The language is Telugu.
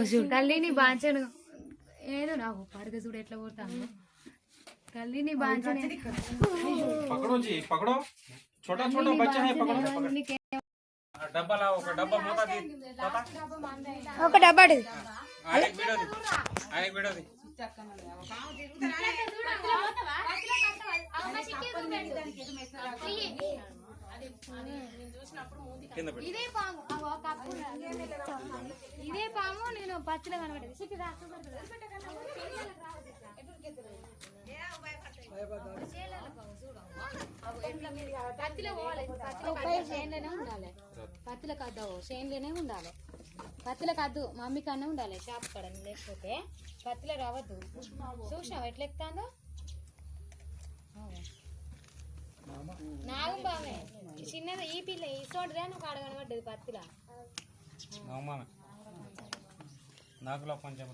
చూడు కళ్ళీని బాంచను ఏదో నాకు పడక చూడు ఎట్లా పోతాను కళ్ళీని బాంచనే पकड़ो जी पकड़ो छोटा छोटा बच्चा है पकड़ो डब्बा लाओ डब्बा मोटा दी ఒక డబ్బాడు एक वीडियो दी ఇదే పాము నేను పచ్చిలో కనబడేది పత్తిలో పోవాలి చేనులోనే ఉండాలి పత్తిలో కద్దావు చేనులోనే ఉండాలి పత్తిలో కద్దు మమ్మీ కన్నా ఉండాలి షాప్ కాడ లేకపోతే పత్తిలో రావద్దు చూసినావు ఎట్లా ఎక్కుతాందో నాగం బామే చిన్నది ఈ పిల్ల ఈ చోటదే నాకు ఆడ కనబడ్డది పత్తిలో నాకులో కొంచెం